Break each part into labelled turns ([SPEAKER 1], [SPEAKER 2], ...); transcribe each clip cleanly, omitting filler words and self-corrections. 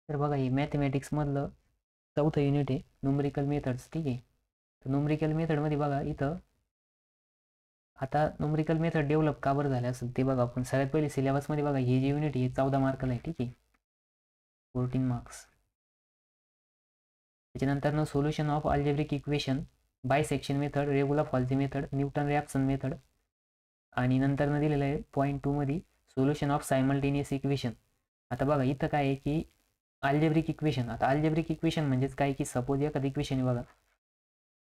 [SPEAKER 1] तर बघा हे मॅथमॅटिक्स मधलं चौथं युनिट आहे, न्यूमरिकल मेथड्स. ठीक आहे. तर न्यूमरिकल मेथडमध्ये बघा इथं आता न्यूमरिकल मेथड डेव्हलप का बरं झाले असेल ते बघा. आपण सगळ्यात पहिले सिलेबसमध्ये बघा हे जे युनिट आहे 14 मार्कला आहे. ठीक आहे, 14 मार्क्स. त्याच्यानंतर solution of algebraic equation, bisection method, regular falsies method, Newton reaction method. आणि नंतर दिलेलं आहे पॉईंट 2 मध्ये सोल्युशन ऑफ सायमल्टेनियस इक्वेशन. आता बघा इथं काय आहे की अल्जेब्रिक इक्वेशन. आता अल्जेब्रिक इक्वेशन म्हणजेच काय की सपोज एखादं इक्वेशन आहे बघा,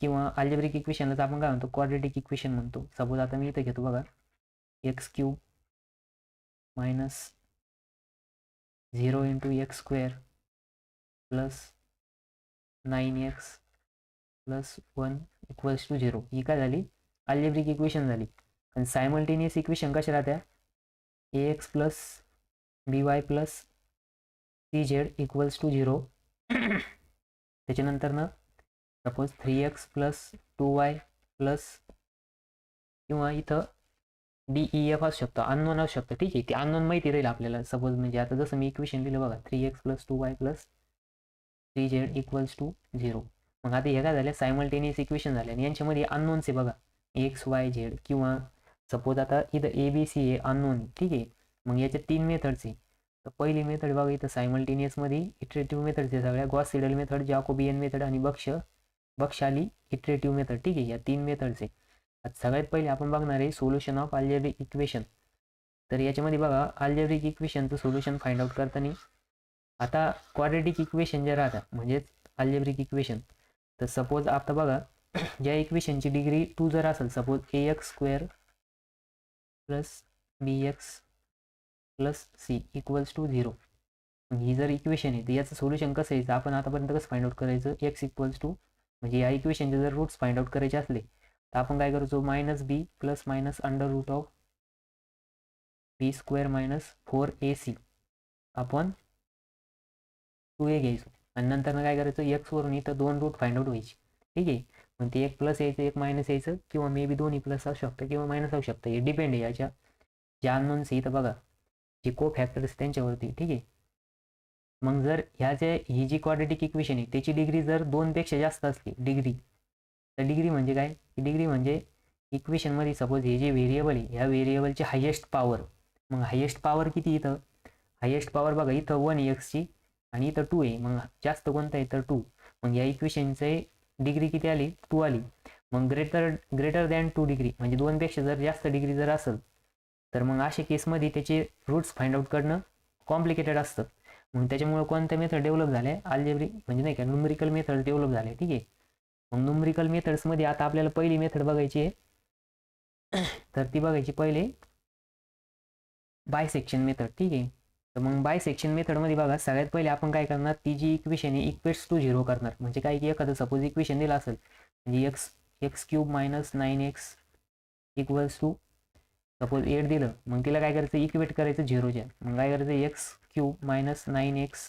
[SPEAKER 1] किंवा अल्जेब्रिक इक्वेशनलाच आपण काय म्हणतो, क्वाड्रेटिक इक्वेशन म्हणतो. सपोज आता मी इथं घेतो बघा, x cube minus 0 into x square plus 9x plus 1 equals to 0. ही काय झाली, अल्जेब्रिक इक्वेशन झाली. आणि सायमल्टेनियस इक्वेशन कशा राहत्या, ax plus by plus cz equals to 0. त्याच्यानंतर suppose 3x plus 2y plus, किंवा इथं DEF असू शकतं, अननोन असू शकतं. ठीक आहे, ते अननोन माहिती राहील आपल्याला. सपोज म्हणजे आता जसं मी इक्वेशन लिहिलं बघा, 3x plus 2y plus 3z equals to 0. मग आता हे काय झालं, सायमल्टेनियस इक्वेशन झाले आणि यांच्यामध्ये अननोन्स आहे बघा, एक्स वाय झेड. किंवा सपोज आता इथं ABC आहे अननोन. ठीक आहे, मग याच्या 3 मेथड्स आहे. तर पहिली मेथड बघा इथं सायमल्टेनियसमध्ये इटरेटिव्ह मेथड्स आहे सगळ्या, गॉस सिडल मेथड, जॅकोबियन मेथड आणि बक्षाली इटरेटिव्ह मेथड. ठीक आहे, या 3 मेथड्स आहे. आता सगळ्यात पहिले आपण बघणार आहे सोल्युशन ऑफ अल्जेब्रिक इक्वेशन. तर याच्यामध्ये बघा अल्जेब्रिक इक्वेशनचं सोल्युशन फाइंड आउट करताना आता क्वाड्रेटिक इक्वेशन जे राहतात म्हणजेच अल्जेब्रिक इक्वेशन. तर सपोज आता बघा ज्या इक्वेशनची डिग्री 2 जर असेल, suppose ax square plus bx plus c equals to 0. ही जर इक्वेशन आहे तर याचं सोल्युशन कसं यायचं, आपण आतापर्यंत कसं फाइंड आउट करायचं, x इक्वल्स टू म्हणजे या इक्वेशनचे जर रूट्स फाइंड आउट करायचे असले तर आपण काय करायचो, minus b plus minus under root of b square minus 4ac आपण 2a घ्यायचो. आणि नंतर काय करायचं, एक्स वरून इथं 2 रूट फाइंड आउट व्हायची. ठीक आहे, मग ते एक प्लस यायचं एक मायनस यायचं, किंवा मे बी दोन्ही प्लस असू शकतं किंवा मायनस असू शकतं. हे डिपेंड आहे याच्या ज्या अननोन्स इथं बघा, जे को फॅक्टर्स त्यांच्यावरती. ठीक आहे, मग जर ही जी क्वाड्रेटिक इक्वेशन आहे त्याची डिग्री जर 2 पेक्षा जास्त असली डिग्री, तर डिग्री म्हणजे काय, डिग्री म्हणजे इक्वेशनमध्ये सपोज हे जे व्हेरिएबल आहे ह्या व्हेरिएबलची हायेस्ट पॉवर. मग हायेस्ट पॉवर किती इथं, हायेस्ट पॉवर बघा इथं 1 एक्सची आणि इथं 2 आहे. मग जास्त कोणतं आहे तर 2. मग या इक्वेशनचे डिग्री किती आली, 2 आली. मग ग्रेटर दॅन 2 डिग्री म्हणजे 2 पेक्षा जर जास्त डिग्री जर असेल तर मग अशा केसमध्ये त्याचे रूट्स फाइंड आउट करणं कॉम्प्लिकेटेड असतं. मग त्याच्यामुळे कोणत्या मेथड डेव्हलप झाल्या, अल्जेब्रिक म्हणजे नाही का न्यूमरिकल मेथड डेव्हलप झाले. ठीक आहे, मग न्यूमरिकल मेथड्समध्ये आता आपल्याला पहिली मेथड बघायची आहे. तर ती बघायची पहिले बायसेक्शन मेथड. ठीक आहे, तर मग बायसेक्शन मेथडमध्ये बघा सगळ्यात पहिले आपण काय करणार, ती जी इक्वेशन आहे इक्वेट्स टू 0 करणार. म्हणजे काय की एखादं सपोज इक्वेशन दिलं असेल म्हणजे x cube minus 9x equals to suppose 8 दिलं, मग तिला काय करायचं, इक्वेट करायचं 0च्या. मग काय करायचं, x cube minus 9x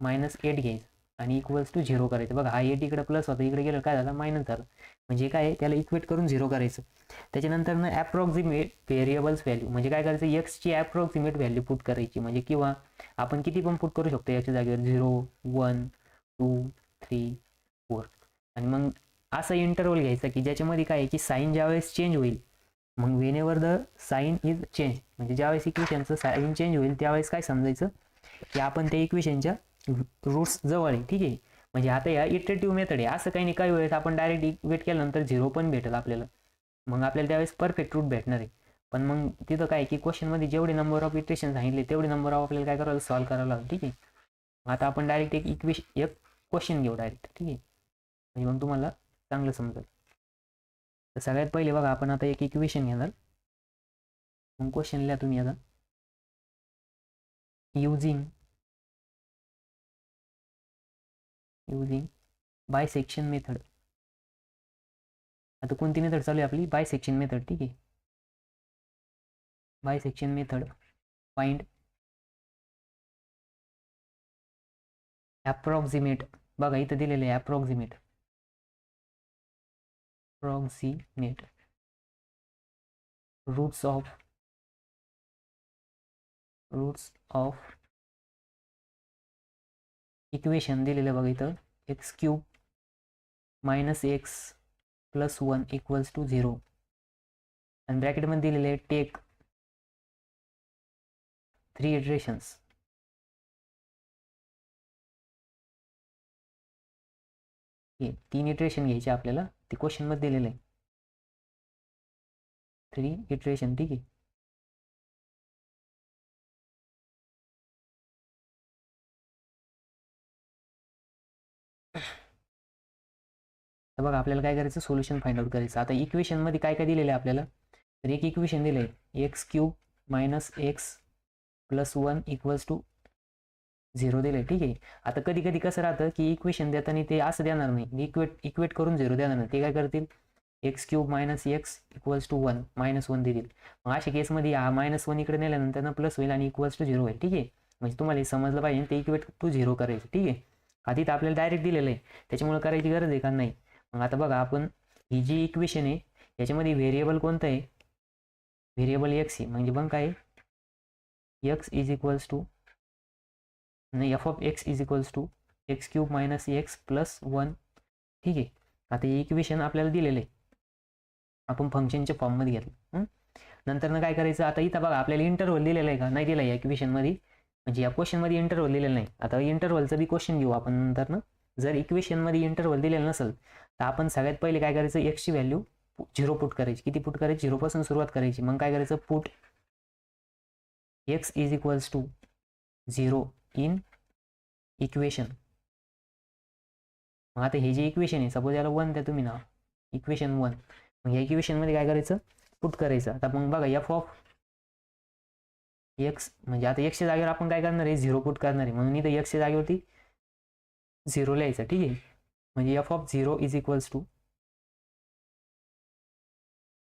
[SPEAKER 1] minus 8 घ्यायचं आणि इक्वल्स टू 0 करायचं. बघा हा 8 इकडे प्लस होता, इकडे गेलं काय झालं, मायनस झालं. म्हणजे काय त्याला इक्वेट करून 0 करायचं. त्याच्यानंतर ॲप्रॉक्सिमेट व्हेरिएबल्स व्हॅल्यू म्हणजे काय करायचं, एक्सची ॲप्रॉक्सिमेट व्हॅल्यू पुट करायची. म्हणजे किंवा आपण किती पण पुट करू शकतो याच्या जागेवर, 0 1 2 3 4. आणि मग असा इंटरवल घ्यायचा की ज्याच्यामध्ये काय आहे की साईन ज्यावेळेस चेंज होईल, मग whenever the sign is change म्हणजे ज्यावेळेस इक्वेशनचं साईन चेंज होईल त्यावेळेस काय समजायचं की आपण त्या इक्वेशनच्या रूट्स जवळ आहे. ठीक आहे, म्हणजे आता या इटरेटिव्ह मेथड आहे, असं काही नाही काही वेळेस आपण डायरेक्ट इक्वेट केल्यानंतर 0 पण भेटेल आपल्याला, मग आपल्याला त्यावेळेस परफेक्ट रूट भेटणार आहे. पण मग तिथं काय की क्वेश्चनमध्ये जेवढे नंबर ऑफ इटरेशन सांगितले तेवढे नंबर ऑफ आपल्याला काय करावं, सॉल्व्ह करावं लागेल. ठीक आहे, आता आपण डायरेक्ट एक क्वेश्चन घेऊ डायरेक्ट. ठीक आहे, म्हणजे मग तुम्हाला चांगलं समजेल. तर सगळ्यात पहिले बघा आपण आता एक इक्वेशन घेणार. मग क्वेश्चन लिहा तुम्ही आता, युझिंग बायसेक्शन मेथड. आता कोणती मेथड चालू आहे आपली, बायसेक्शन मेथड. ठीक आहे, बायसेक्शन मेथड फाइंड अप्रॉक्सिमेट. बघा इथं दिलेलं आहे अप्रॉक्सिमेट रूट्स ऑफ इक्वेशन दिलेलं बघा इथं x cube minus x plus 1 equals to 0 आणि ब्रॅकेटमध्ये दिलेले टेक 3 इटरेशन्स. हे 3 इटरेशन घ्यायचे आपल्याला, ते क्वेश्चनमध्ये दिलेलं आहे 3 इटरेशन. ठीक आहे. तर बघा आपल्याला काय करायचं, सोल्युशन फाइंड आउट करायचं. आता इक्वेशनमध्ये काय काय दिलेलं आहे आपल्याला, तर एक इक्वेशन दिलं आहे x cube minus x plus 1 equals to 0 दिलं आहे. ठीक आहे. आता कधी कधी कसं राहतं की इक्वेशन देताना ते असं देणार नाही, इक्वेट करून 0 देणार नाही. ते काय करतील, x cube minus x equals to 1 -1 देतील. मग अशा केसमध्ये हा -1 इकडे नेल्यानंतर ना प्लस होईल आणि इक्वल्स टू 0 होईल. ठीक आहे. म्हणजे तुम्हाला हे समजलं पाहिजे, ते इक्वेट टू 0 करायचं. ठीक आहे. आधी तर आपल्याला डायरेक्ट दिलेलं आहे, त्याच्यामुळे करायची गरज आहे का नाही. मग आता बघा आपण ही जी इक्वेशन आहे याच्यामध्ये व्हेरिएबल कोणतं आहे, व्हेरिएबल एक्स आहे. म्हणजे मग काय, एक्स इज इक्वल्स टू नाही f of x is equals to x cube minus x plus 1. ठीक आहे. आता हे इक्वेशन आपल्याला दिलेलं आहे, आपण फंक्शनच्या फॉर्ममध्ये घेतलं. नंतर ना काय करायचं, आता इथं बघा आपल्याला इंटरव्हल दिलेलं आहे का, नाही दिलं या इक्वेशनमध्ये, म्हणजे या क्वेश्चनमध्ये इंटरव्हल दिलेलं नाही. आता इंटरव्हलचं बी क्वेश्चन घेऊ आपण नंतर ना. जर इक्वेशनमध्ये इंटरव्हल दिलेलं नसेल तर आपण सगळ्यात पहिले काय करायचं, एक्सची व्हॅल्यू 0 पुट करायची. किती पुट करायची, 0 पासून सुरुवात करायची. मग काय करायचं, put x is equals to 0 in equation. मग आता हे जे इक्वेशन आहे, सपोज याला 1 द्या तुम्ही ना, इक्वेशन 1. मग या इक्वेशनमध्ये काय करायचं, पुट करायचं. आता मग बघा एफ ऑफ एक्स, म्हणजे आता एक्सच्या जागेवर आपण काय करणार आहे, 0 पुट करणार आहे. म्हणून इथं एक्सच्या जागेवरती 0 लिहायचं. ठीक आहे. म्हणजे f of 0 is equals to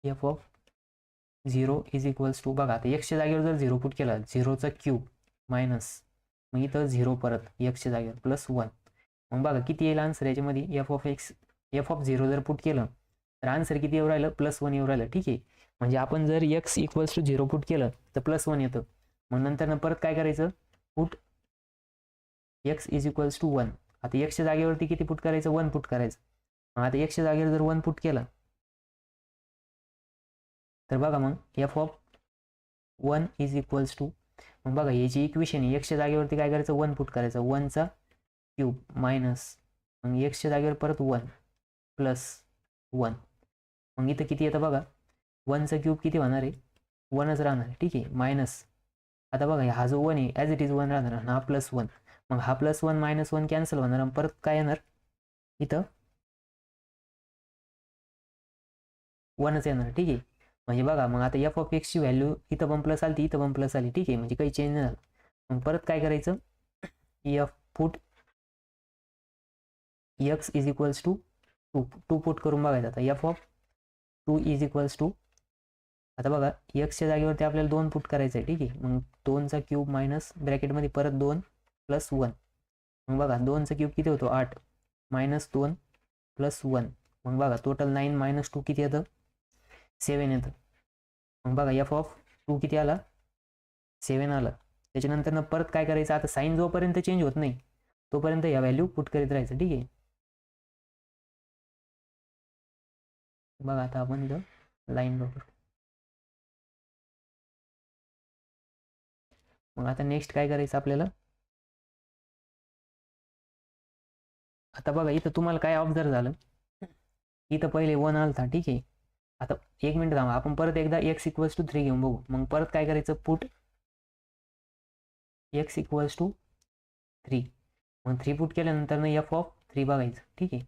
[SPEAKER 1] f of 0 is equals to, बघा आता एक्सच्या जागेवर जर 0 पुट केला, 0चा क्यूब मायनस, मग इथं 0 परत एक्सच्या जागेवर प्लस 1. मग बघा किती येईल आन्सर याच्यामध्ये, एफ ऑफ 0 जर पुट केलं तर आन्सर किती येऊ राहिलं, +1 येऊ राहिलं. ठीक आहे. म्हणजे आपण जर एक्स इक्वल्स टू 0 पुट केलं तर +1 येतं. मग नंतर परत काय करायचं, put x is equals to 1. आता एक्सच्या जागेवरती किती पुट करायचं, 1 पुट करायचं. मग आता एक्सच्या जागेवर जर 1 पुट केलं तर बघा मग f of 1 is equals to, मग बघा हे जी इक्वेशन आहे, एक्सच्या जागेवरती काय करायचं, 1 पुट करायचं, 1चा क्यूब मायनस, मग एक्सच्या जागेवर परत 1 प्लस 1. मग इथं किती येतं बघा, 1चा क्यूब किती होणार आहे, 1च राहणार आहे. ठीक आहे. मायनस, आता बघा हा जो 1 आहे ॲज इट इज 1 राहणार आणि हा +1. मग हा +1 -1 कॅन्सल होणार आणि परत काय येणार, इथं 1च येणार. ठीक आहे. म्हणजे बघा मग आता एफ ऑफ एक्सची व्हॅल्यू इथं पण प्लस आली, इथं पण प्लस आली. ठीक आहे. म्हणजे काही चेंज नाही झालं. मग परत काय करायचं, f put x is equals to 2 put करून बघायचं. आता f of 2 is equals to, आता बघा एक्सच्या जागेवरती आपल्याला 2 पुट करायचं आहे. ठीक आहे. मग 2चा क्यूब मायनस ब्रॅकेटमध्ये परत 2 प्लस 1. मग बघा 2चा क्यूब किती होतो, 8 -2 प्लस 1. मग बघा टोटल 9 - 2 किती येतं, 7 येतं. मग बघा एफ ऑफ 2 किती आला, 7 आला. त्याच्यानंतर परत काय करायचं, आता साईन जोपर्यंत चेंज होत नाही तोपर्यंत या व्हॅल्यू पुट करीत राहायचं. ठीक आहे. बघा आता आपण इथं लाईन बघू. मग आता नेक्स्ट काय करायचं आपल्याला, आता बघा इथं तुम्हाला काय ऑब्झर्व झालं, इथं पहिले 1 आलता. ठीक आहे. आता 1 मिनिट थांबा, आपण परत एकदा x इक्वल्स टू 3 घेऊन बघू. मग परत काय करायचं, पुट x इक्वल्स टू 3. मग 3 पुट केल्यानंतर एफ ऑफ 3 बघायचं. ठीक आहे.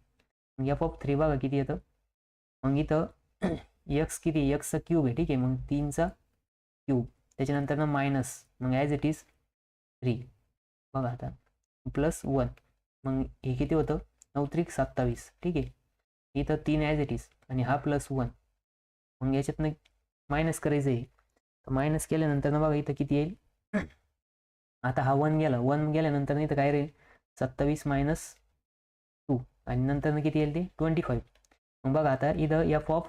[SPEAKER 1] मग एफ ऑफ 3 बघा किती येतं, मग इथं एक्स किती, एक्सचा क्यूब आहे. ठीक आहे. मग 3चा क्यूब, त्याच्यानंतर मायनस, मग ॲज इट इज 3. बघा आता +1. मग हे किती होतं, 9 × 27. ठीक आहे. इथं 3 ॲज इट इज आणि हा +1. मग याच्यातनं मायनस करायचं आहे. तर मायनस केल्यानंतर बघा इथं किती येईल, आता हा 1 गेला, 1 गेल्यानंतर इथं काय राहील, 27 - 2 आणि नंतर किती येईल ते 25. मग बघा आता इथं एफ ऑफ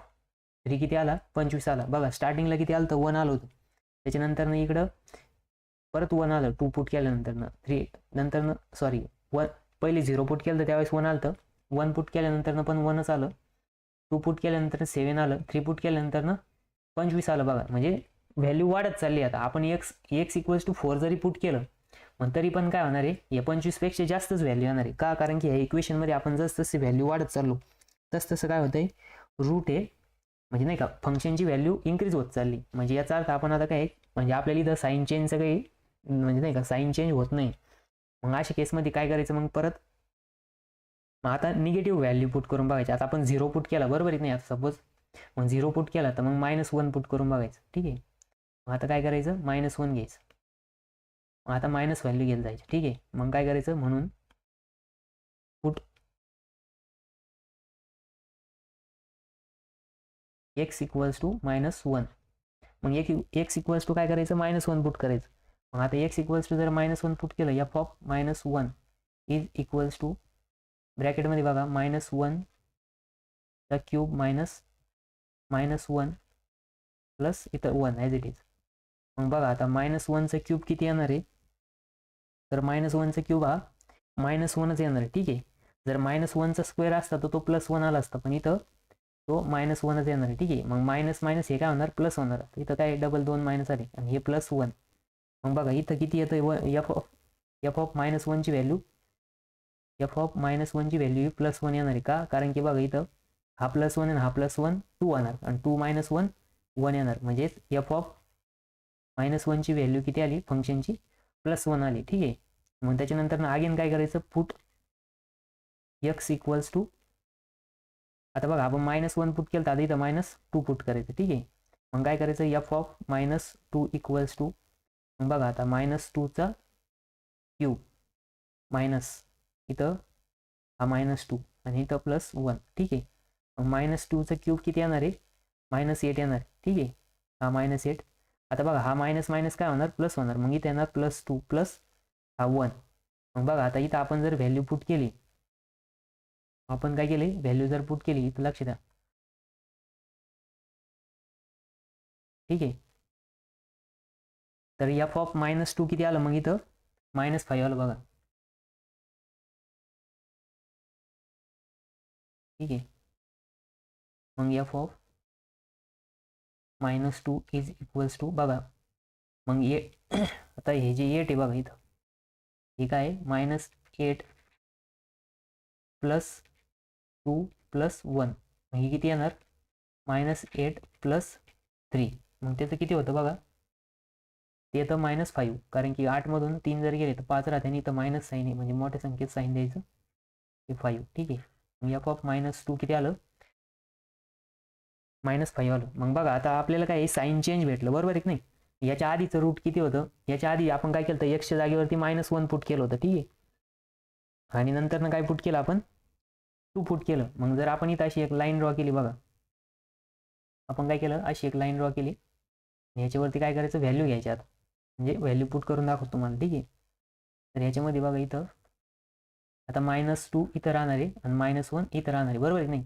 [SPEAKER 1] 3 किती आला, 25 आला. बघा स्टार्टिंगला किती आलं तर 1 आलं होतं. त्याच्यानंतर इकडं परत 1 आलं 2 पुट केल्यानंतर 3 नंतर सॉरी वन पहिले 0 पुट केलं तर त्यावेळेस 1 आलं, तर 1 पुट केल्यानंतर पण 1च आलं, 2 पुट केल्यानंतर 7 आलं, 3 पुट केल्यानंतर 25 आलं. बघा म्हणजे व्हॅल्यू वाढत चालली. आता आपण x इक्वल्स टू 4 जरी पुट केलं पण तरी पण काय होणार आहे, या 25 पेक्षा जास्तच व्हॅल्यू येणार आहे. का? कारण की ह्या इक्वेशनमध्ये आपण जसं व्हॅल्यू वाढत चाललो तसं काय होतंय, रूट आहे म्हणजे नाही का फंक्शनची व्हॅल्यू इन्क्रीज होत चालली. म्हणजे याचा अर्थ आपण आता काय, म्हणजे आपल्याला इथं साईन चेंजचं काही म्हणजे नाही का साईन चेंज होत नाही. मग अशा केसमध्ये काय करायचं, मग परत मग आता निगेटिव्ह व्हॅल्यू पुट करून बघायची. आता आपण 0 पुट केला बरोबर आहे नाही, आता सपोज मग 0 पुट केला तर मग -1 पुट करून बघायचं. ठीक आहे, मग आता काय करायचं, -1 घ्यायचं. मग आता मायनस व्हॅल्यू घ्यायला जायची. ठीक आहे, मग काय करायचं, म्हणून पुट x इक्वल्स टू -1. मग x इक्वल्स टू काय करायचं, -1 पुट करायचं. मग आता x इक्वल्स टू जर -1 पुट केलं, f of -1 is equals to ब्रॅकेटमध्ये बघा -1 चा क्यूब -1 प्लस इथं 1 ॲज इट इज. मग बघा आता -1चा क्यूब किती येणार आहे, तर -1चा क्यूब हा -1च येणार आहे. ठीक आहे, जर -1चा स्क्वेअर असता तर तो +1 आला असता, पण इथं तो -1च येणार आहे. ठीक आहे, मग मायनस हे काय होणार, प्लस होणार. इथं काय डबल 2 मायनस आले आणि हे +1. मग बघा इथं किती येतं, एफ ऑफ -1ची व्हॅल्यू +1 येणार आहे. का? कारण की बघा इथं हा +1 आणि हा +1 2 येणार आणि 2 - 1 1 येणार. म्हणजे एफ ऑफ -1ची व्हॅल्यू किती आली, फंक्शनची +1 आली. ठीक आहे, मग त्याच्यानंतर अगेन काय करायचं, पुट x इक्वल्स टू, आता बघा आपण -1 पुट केलं तर आता इथं -2 पुट करायचं. ठीक आहे, मग काय करायचं, f ऑफ -2 इक्वल्स टू, मग बघा आता -2चा क्यूब मायनस इथं हा -2 आणि इथं +1. ठीक आहे, मग -2चा क्यूब किती येणार आहे, -8 येणार. ठीक आहे, हा -8. आता बघा हा मायनस काय होणार, प्लस होणार. मग इथे येणार +2 प्लस हा 1. मग बघा आता इथं आपण जर व्हॅल्यू पुट केली, आपण काय केले, व्हॅल्यू जर पुट केली इथं लक्ष द्या. ठीक आहे, तर f ऑफ -2 किती आलं, मग इथं -5 आलं बघा. ठीक आहे, मग f of -2 is equals to, बघा मग ये आता हे जे 8 आहे बघा इथं, हे काय आहे, -8 + 2 + 1. मग हे किती येणार, -8 + 3. मग त्याचं किती होतं बघा, ते येतं -5. कारण की 8मधून 3 जर गेले तर 5 राहते आणि इथं मायनस साईन आहे, म्हणजे मोठ्या संख्येत साईन द्यायचं, हे 5. ठीक आहे, मग f ऑफ -2 किती आलं, -5 आलं. मग बघा आता आपल्याला काय साईन चेंज भेटलं बरोबर आहे की नाही. याच्या आधीचं रूट किती होतं, याच्या आधी आपण काय केलं तर एक्सच्या जागेवरती -1 पुट केलं होतं. ठीक आहे, आणि नंतर काय पुट केलं आपण, 2 पुट केलं. मग जर आपण इथं अशी एक लाईन ड्रॉ केली, बघा आपण काय केलं, अशी एक लाईन ड्रॉ केली, याच्यावरती काय करायचं, व्हॅल्यू घ्यायची. आता म्हणजे व्हॅल्यू पुट करून दाखवतो तुम्हाला. ठीक आहे, तर याच्यामध्ये बघा इथं आता -2 इथं राहणार आहे आणि -1 इथं राहणार आहे बरोबर आहे नाही.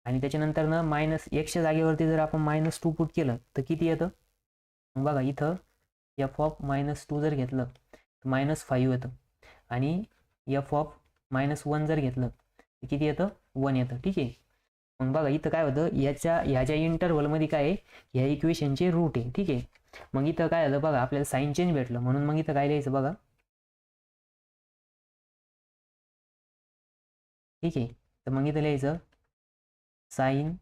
[SPEAKER 1] आणि त्याच्यानंतर -1च्या जागेवरती जर आपण -2 पुट केलं तर किती येतं, मग बघा इथं f ऑफ -2 जर घेतलं तर -5 येतं आणि f ऑफ -1 जर घेतलं तर किती येतं, 1 येतं. ठीक आहे, मग बघा इथं काय होतं, ह्या ज्या इंटरव्हलमध्ये काय आहे, ह्या इक्वेशनचे रूट आहे. ठीक आहे, मग इथं काय झालं बघा, आपल्याला साईन चेंज भेटलं, म्हणून मग इथं काय लिहायचं बघा. ठीक आहे, तर मग इथं लिहायचं sign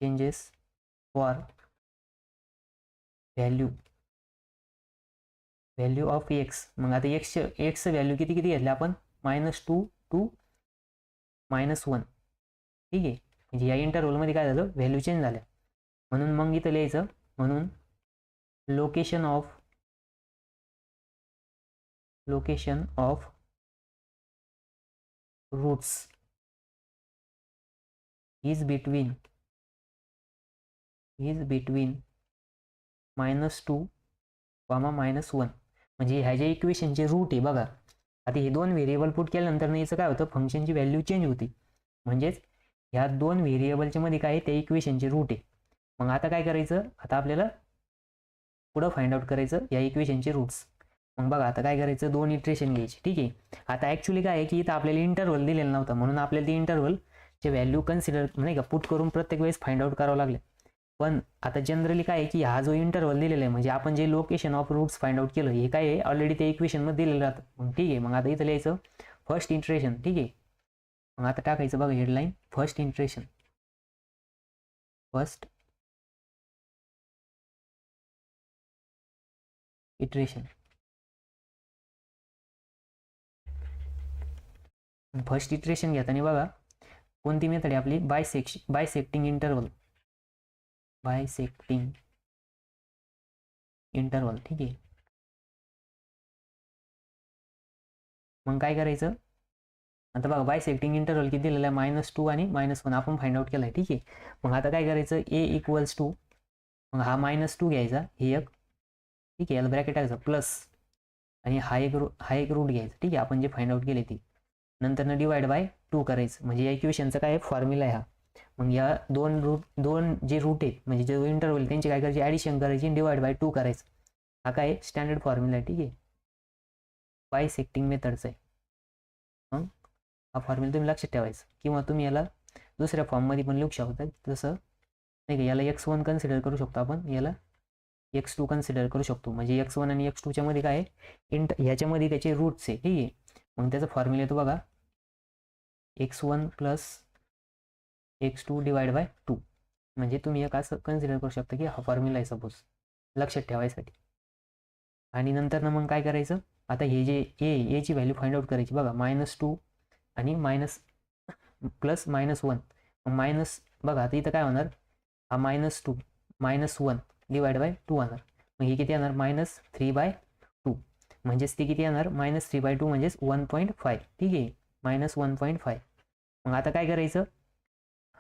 [SPEAKER 1] changes for value of x. मग आता एक्सचं व्हॅल्यू किती घेतलं आपण, -2 टू -1. ठीक आहे, म्हणजे या इंटरव्हलमध्ये काय झालं, व्हॅल्यू चेंज झाल्या. म्हणून मग इथं लिहायचं, म्हणून location of roots is between -2, -1. म्हणजे ह्या ज्या इक्वेशनचे रूट आहे बघा, आता हे 2 व्हेरिएबल पुट केल्यानंतर याचं काय होतं, फंक्शनची व्हॅल्यू चेंज होती. म्हणजेच ह्या 2 व्हेरिएबलच्या मध्ये काय आहे, त्या इक्वेशनचे रूट आहे. मग आता काय करायचं, आता आपल्याला पुढं फाइंड आउट करायचं या इक्वेशनचे रूट्स. मग बघा आता काय करायचं, 2 इटरेशन घ्यायची. ठीक आहे. आता ॲक्च्युली काय आहे की इथं आपल्याला इंटरव्हल दिलेला नव्हता, म्हणून आपल्याला ती इंटरव्हलचे व्हॅल्यू कन्सिडर नाही का पुट करून प्रत्येक वेळेस फाइंड आउट करावं लागले. पण आता जनरली काय आहे की हा जो इंटरव्हल दिलेला आहे म्हणजे आपण जे location of roots find out केलं हे काय आहे ऑलरेडी त्या इक्वेशनमध्ये दिलेलं राहतं. मग ठीक आहे. मग आता इथं लिहायचं फर्स्ट इटरेशन. ठीक आहे. मग आता टाकायचं बघा headline first iteration. First iteration. First iteration घेताना बघा कोणती मेथड आहे आपली, बायसेक्टिंग इंटरव्हल. बायसेक्टिंग इंटरव्हल. ठीक आहे. मग काय करायचं आता बघा बायसेक्टिंग इंटरव्हल किती दिलेला आहे, -2 आणि -1 आपण फाइंड आउट केला आहे. ठीक आहे. मग आता काय करायचं a = 2, मग हा -2 घ्यायचा हे एक. ठीक आहे. याला ब्रॅकेट टाकायचं प्लस आणि हा एक रूट घ्यायचा. ठीक आहे. आपण जे फाइंड आउट केले ती नंतर डिवाइड बाय 2 करायचं. म्हणजे या इक्वेशनचा काय फॉर्म्युला आहे हा. मग या दोन जे रूट आहेत म्हणजे जो इंटरव्हल त्यांची काय करायची ॲडिशन करायची, डिवाइड बाय 2 करायचं. हा काय स्टँडर्ड फॉर्म्युला आहे. ठीक आहे. बायसेक्टिंग मेथडचा आहे. मग हा फॉर्म्युला तुम्ही लक्षात ठेवायचा, किंवा तुम्ही याला दुसऱ्या फॉर्ममध्ये पण लिहू शकता. जसं नाही का याला x1 कन्सिडर करू शकतो आपण, याला x2 कन्सिडर करू शकतो. म्हणजे x1 आणि x2च्या मध्ये काय आहे ह्याच्यामध्ये त्याचे रूट्स आहे. ठीक आहे. मग त्याचा फॉर्म्युला येतो बघा x1 + x2 डिवाइड बाय 2. म्हणजे तुम्ही एक असं कन्सिडर करू शकता की हा फॉर्म्युला आहे सपोज, लक्षात ठेवायसाठी. आणि नंतर ना मग काय करायचं आता हे जे ची व्हॅल्यू फाइंड आउट करायची बघा -2 आणि प्लस -1. मायनस बघा आता इथं काय होणार हा -2 -1 डिवाइड बाय 2 होणार. मग हे किती येणार -3/2. म्हणजेच ते किती येणार -3/2 म्हणजेच 1.5. ठीक आहे. -1.5. मग आता काय करायचं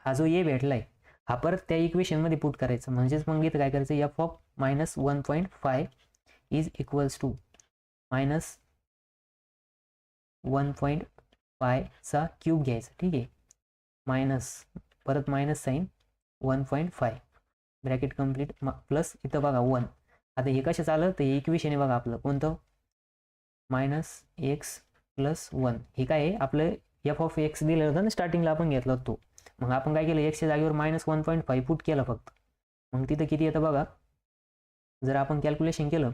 [SPEAKER 1] हा जो a भेटलाय हा परत त्या इक्वेशनमध्ये पुट करायचं. म्हणजेच मग इथं काय करायचं f of -1.5 is equals to -1.5चा क्यूब घ्यायचा. ठीक आहे. मायनस परत minus sign 1.5 bracket complete plus इथं बघा 1. आता हे कशाचं आलं तर हे इक्वेशन आहे बघा आपलं कोणतं -x + 1. हे काय आहे आपलं f ऑफ x दिलं होतं ना स्टार्टिंगला आपण घेतला तो. मग आपण काय केलं x च्या जागेवर -1.5 पुट केलं फक्त. मग तिथं किती येतं बघा जर आपण कॅल्क्युलेशन केलं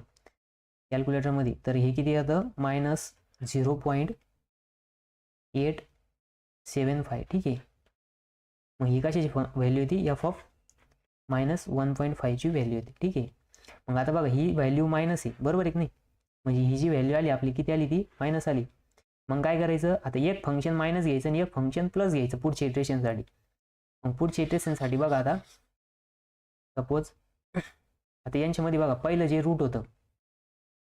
[SPEAKER 1] कॅल्क्युलेटरमध्ये तर हे किती येतं -0.875. ठीक आहे. मग ही कशाची व्हॅल्यू होती f ऑफ -1.5 ची व्हॅल्यू होती. ठीक आहे. मग आता बघा ही व्हॅल्यू मायनस आहे बरोबर आहे की नाही, म्हणजे ही जी व्हॅल्यू आली आपली किती आली ती मायनस आली. मग काय करायचं आता एक फंक्शन मायनस घ्यायचं आणि एक फंक्शन प्लस घ्यायचं पुढच्या इटरेशनसाठी. मग पुढच्या इटरेशनसाठी बघा आता सपोज आता यांच्यामध्ये बघा पहिलं जे रूट होतं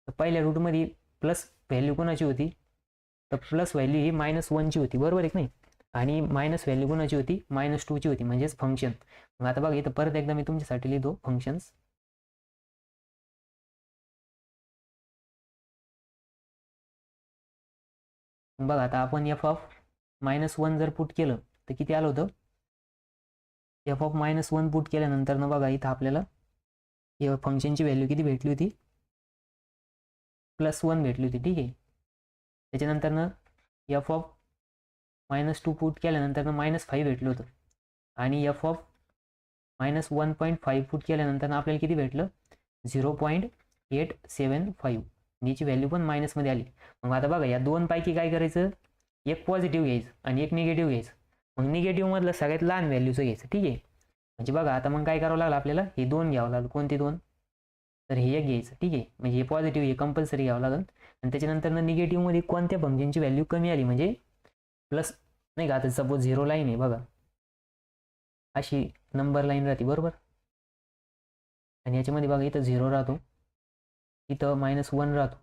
[SPEAKER 1] तर पहिल्या रूटमध्ये प्लस व्हॅल्यू कोणाची होती तर प्लस व्हॅल्यू ही -1ची होती बरोबर आहे की नाही, आणि मायनस व्हॅल्यू कोणाची होती -2ची होती म्हणजेच फंक्शन. मग आता बघा इथं परत एकदा मी तुमच्यासाठी लिहितो फंक्शन्स. बघा आता आपण f ऑफ -1 जर पुट केलं तर किती आलं होतं f ऑफ -1 पुट केल्यानंतर ना बघा इथं आपल्याला या फंक्शनची व्हॅल्यू किती भेटली होती +1 भेटली होती. ठीक आहे. त्याच्यानंतर ना f ऑफ -2 पुट केल्यानंतर ना -5 भेटलं होतं आणि f ऑफ -1.5 पुट केल्यानंतर आपल्याला किती भेटलं 0.875. याची व्हॅल्यू पण मायनसमध्ये आली. मग आता बघा या दोन पैकी काय करायचं एक पॉझिटिव्ह घ्यायचं आणि एक निगेटिव्ह घ्यायचं. मग निगेटिव्ह मधलं सगळ्यात लहान व्हॅल्यूचं घ्यायचं. ठीक आहे. म्हणजे बघा आता मग काय करावं लागलं आपल्याला हे दोन घ्यावं लागलं. कोणते दोन तर हे एक घ्यायचं. ठीक आहे. म्हणजे हे पॉझिटिव्ह हे कंपल्सरी घ्यावं लागेल. आणि त्याच्यानंतर निगेटिव्ह मध्ये कोणत्या फंक्शनची व्हॅल्यू कमी आली म्हणजे प्लस नाही का आता सपोज 0 लाईन आहे बघा अशी नंबर लाईन राहते बरोबर, आणि याच्यामध्ये बघा इथं 0 राहतो, इथं -1 राहतो,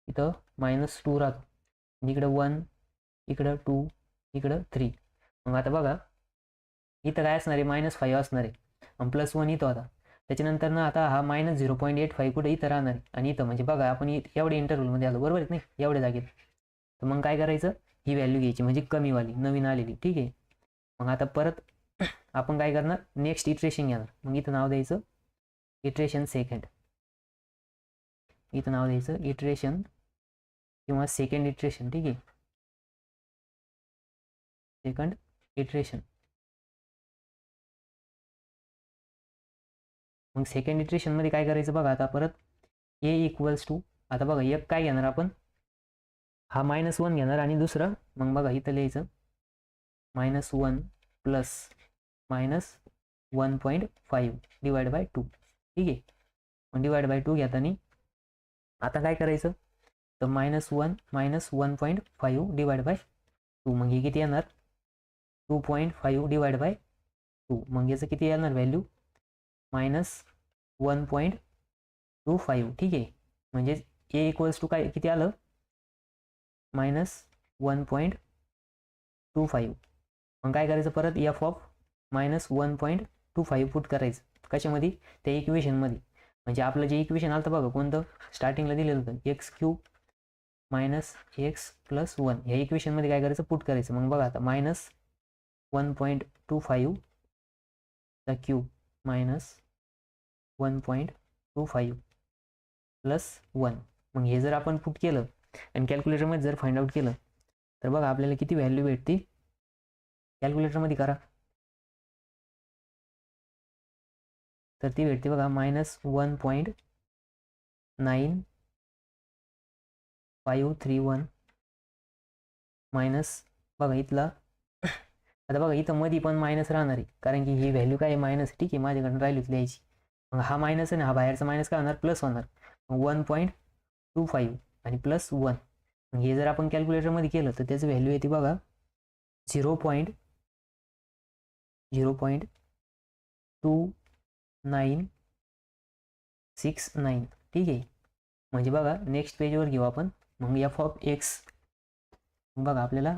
[SPEAKER 1] इथं -2 राहतो, इकडं 1 इकडं 2 इकडं 3. मग आता बघा इथं काय असणार आहे -5 असणार आहे आणि +1 इथं होता. त्याच्यानंतर ना आता हा -0.85 कुठे इथं राहणार आहे आणि इथं म्हणजे बघा आपण एवढ्या इंटरव्हलमध्ये आलो बरोबर आहे नाही एवढ्या जागेत. तर मग काय करायचं ही व्हॅल्यू घ्यायची म्हणजे कमीवाली नवीन आलेली. ठीक आहे. मग आता परत आपण काय करणार नेक्स्ट इटरेशन घेणार. मग इथं नाव द्यायचं इटरेशन सेकंड. इथं नाव द्यायचं इटरेशन किंवा सेकंड इटरेशन. ठीक आहे, सेकंड इटरेशन. मग सेकंड इटरेशनमध्ये काय करायचं बघा आता परत ए इक्वल्स टू, आता बघा एक काय घेणार आपण, हा -1 घेणार आणि दुसरं मग बघा इथं लिहायचं -1 प्लस -1.5 डिवाइड बाय 2. ठीक आहे, मग डिवाइड बाय 2 घेताना आता काय करायचं तर -1 -1.5 डिवाइड बाय 2, मग हे किती येणार 2.5 डिवाइड बाय 2, मग याचं किती येणार व्हॅल्यू -1.25. ठीक आहे, म्हणजे ए इक्वल्स टू काय किती आलं -1.25. मग काय करायचं परत एफ ऑफ -1.25 पुट करायचं कशामध्ये त्या इक्वेशनमध्ये, म्हणजे आपलं जे इक्वेशन आलं बघा कोणतं स्टार्टिंगला दिलेलं होतं x³ -x + 1, ह्या इक्वेशनमध्ये काय करायचं पुट करायचं. मग बघा आता -1.25 चा क्यूब -1.25 + 1, मग हे जर आपण पुट केलं आणि कॅल्क्युलेटरमध्ये जर फाइंड आउट केलं तर बघा आपल्याला किती व्हॅल्यू भेटते, कॅल्क्युलेटरमध्ये करा तर ती भेटते बघा -1.9531 मायनस बघा इथला आता बघा इथं मध्ये पण मायनस राहणार आहे कारण की ही व्हॅल्यू काय मायनस. ठीक आहे, माझ्याकडून राहिलीच लिहायची, मग हा मायनस आहे ना, हा बाहेरचा मायनस काय होणार प्लस होणार, मग 1.25 आणि +1, मग हे जर आपण कॅल्क्युलेटरमध्ये केलं तर त्याचं व्हॅल्यू येते बघा 0.0969. ठीक आहे, म्हणजे बघा नेक्स्ट पेजवर घेऊ आपण. मग एफ ऑफ एक्स बघा आपल्याला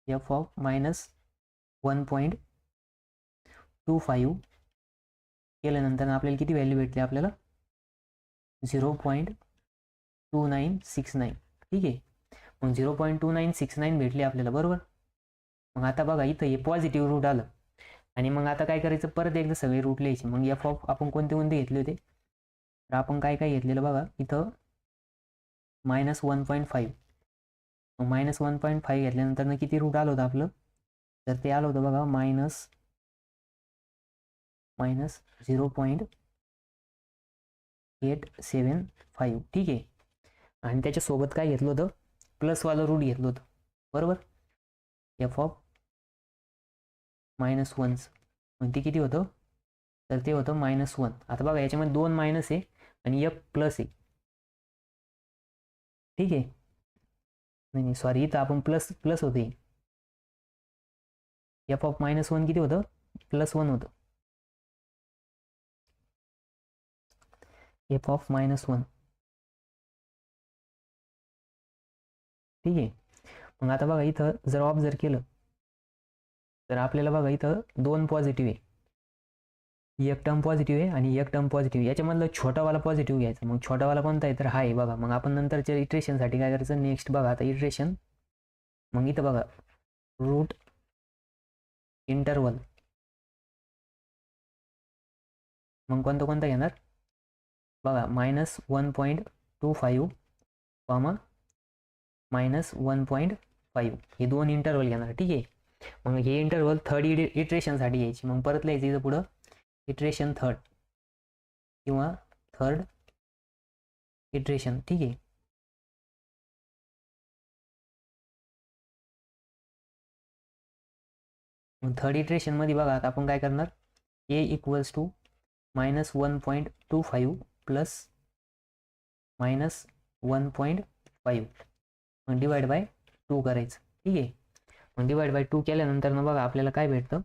[SPEAKER 1] एफ ऑफ -1.25 केल्यानंतर आपल्याला किती व्हॅल्यू भेटली आपल्याला 0.2969. ठीक आहे, मग 0.2969 भेटली आपल्याला बरोबर. मग आता बघा इथं हे पॉझिटिव्ह रूट आलं आणि मग आता काय करायचं परत एकदा सगळे रूट लिहायचे. मग एफ ऑफ आपण कोणते कोणते घेतले होते तर आपण काय काय घेतलेलं बघा इथं -1.5, मग -1.5 घेतल्यानंतर किती रूट आलं होतं आपलं तर ते आलं होतं बघा -0.875. ठीक आहे, आणि त्याच्यासोबत काय घेतलं होतं प्लसवालं रूट घेतलं होतं बरोबर एफ ऑफ -1, मग ते किती होतं तर ते होतं -1. आता बघा याच्यामध्ये 2 मायनस आहे आणि 1 प्लस आहे. ठीक आहे, नाही सॉरी इथं आपण प्लस होते, एफ ऑफ -1 किती होतं +1 होतं, एफ ऑफ -1. ठीक आहे, मग आता बघा इथं जर ऑब्झर्व केलं तर आपल्याला बघा इथं 2 पॉझिटिव्ह आहे, एक टर्म पॉझिटिव्ह आहे आणि एक टर्म पॉझिटिव्ह आहे, याच्यामधलं छोटावाला पॉझिटिव्ह घ्यायचा. मग छोटावाला कोणता आहे तर हा आहे बघा. मग आपण नंतरच्या इटरेशनसाठी काय करायचं नेक्स्ट बघा आता इटरेशन, मग इथं बघा रूट इंटरवल, मग कोणता घेणार बघा -1.25 -1.5 हे 2 इंटरवल घेणार. ठीक आहे, मग हे इंटरवल थर्ड इटरेशनसाठी यायची, मग परत लिहायचं इथं पुढं इटरेशन थर्ड किंवा थर्ड इटरेशन. ठीक आहे, मग थर्ड इटरेशनमध्ये बघा आता आपण काय करणार ए इक्वल्स टू -1.25 प्लस -1.5 मग डिवाइड बाय 2 करायचं. ठीक आहे, मग डिवाइड बाय 2 केल्यानंतर ना बघा आपल्याला काय भेटतं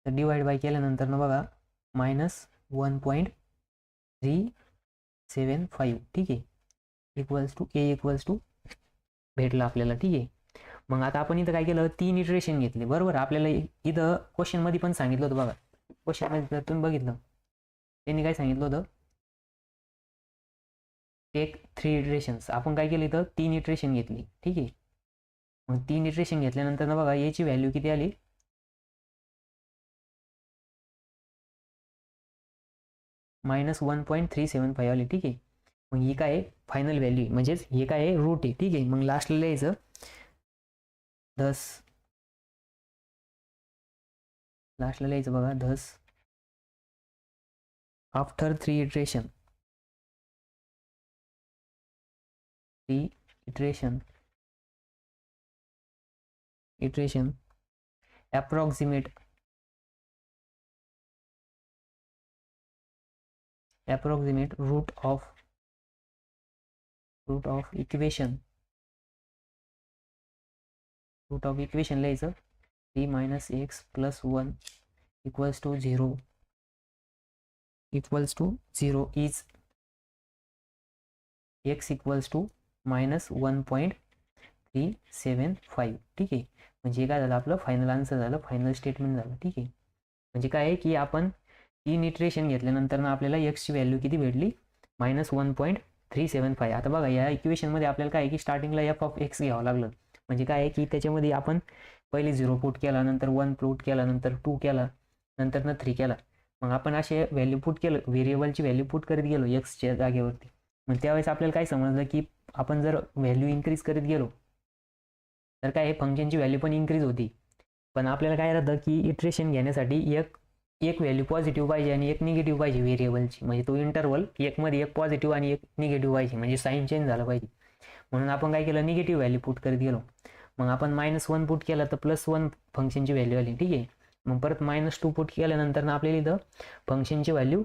[SPEAKER 1] तर डिवाइड बाय केल्यानंतर ना बघा -1.375. ठीक आहे, equals to a equals to भेटलं आपल्याला. ठीक आहे, मग आता आपण इथं काय केलं 3 इटरेशन घेतले बरोबर. आपल्याला इथं क्वेश्चनमध्ये पण सांगितलं होतं बघा, क्वेश्चनमध्ये जर तुम्ही बघितलं त्यांनी काय सांगितलं होतं टेक 3 इटरेशन्स, आपण काय केलं इथं 3 इटरेशन घेतली. ठीक आहे, मग 3 इटरेशन घेतल्यानंतर ना बघा याची व्हॅल्यू किती आली -1.375 आली. ठीक आहे. मग ही काय आहे, फायनल व्हॅल्यू आहे, म्हणजेच हे काय आहे, रूट आहे. ठीक आहे. मग लास्टला लिहायचं धस, लास्टला लिहायचं बघा Dhas after 3 iteration approximate root of equation लिहायचं 3 - x + 1 = 0 is x = -1.375. ठीक आहे. म्हणजे काय झालं, आपलं फायनल आन्सर झालं, फायनल स्टेटमेंट झालं. ठीक आहे. म्हणजे काय आहे की आपण 3 इटरेशन घेतल्यानंतर ना आपल्याला एक्सची व्हॅल्यू किती भेटली, -1.375. आता बघा या इक्वेशनमध्ये आपल्याला काय आहे की स्टार्टिंगला f(x) घ्यावं लागलं. म्हणजे काय आहे की त्याच्यामध्ये आपण पहिले 0 पुट केला, नंतर 1 पुट केला, नंतर 2 केला, नंतर 3 केला. मग आपण असे व्हॅल्यू पुट केलं, व्हेरिएबलची व्हॅल्यू पुट करत गेलो एक्सच्या जागेवरती. मग त्यावेळेस आपल्याला काय समजलं की आपण जर व्हॅल्यू इन्क्रीज करत गेलो तर काय फंक्शनची व्हॅल्यू पण इन्क्रीज होती. पण आपल्याला काय राहतं की इटरेशन घेण्यासाठी एक व्हॅल्यू पॉझिटिव्ह पाहिजे आणि एक निगेटिव्ह पाहिजे व्हेरिएबलची. म्हणजे तो इंटरवल एकमध्ये एक पॉझिटिव्ह आणि एक निगेटिव्ह पाहिजे, म्हणजे साईन चेंज झाला पाहिजे. म्हणून आपण काय केलं, निगेटिव्ह व्हॅल्यू पुट करत गेलो. मग आपण -1 पुट केलं तर +1 फंक्शनची व्हॅल्यू आली. ठीक आहे. मग परत -2 पुट केल्यानंतर ना आपल्याला इथं फंक्शनची व्हॅल्यू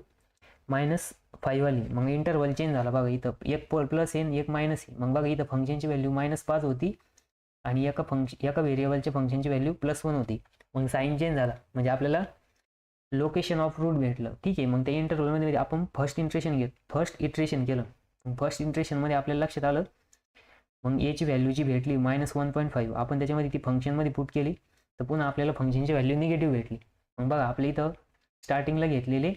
[SPEAKER 1] -5 आली. मग इंटरवल चेंज झाला बघा, इथं एक प्लस आहे एक मायनस आहे. मग बघा इथं फंक्शनची व्हॅल्यू -5 होती आणि एका व्हेरिएबलच्या फंक्शनची व्हॅल्यू +1 होती. मग साईन चेंज झाला, म्हणजे आपल्याला लोकेशन ऑफ रूट भेटलं. ठीक आहे. मग त्या इंटरवलमध्ये आपण फर्स्ट इटरेशन केलं. फर्स्ट इटरेशनमध्ये आपल्याला लक्षात आलं, मग याची व्हॅल्यू जी भेटली -1.5, आपण त्याच्यामध्ये ती फंक्शनमध्ये पुट केली तर पुन्हा आपल्याला फंक्शनची व्हॅल्यू निगेटिव्ह भेटली. मग बघा आपल्या इथं स्टार्टिंगला घेतलेले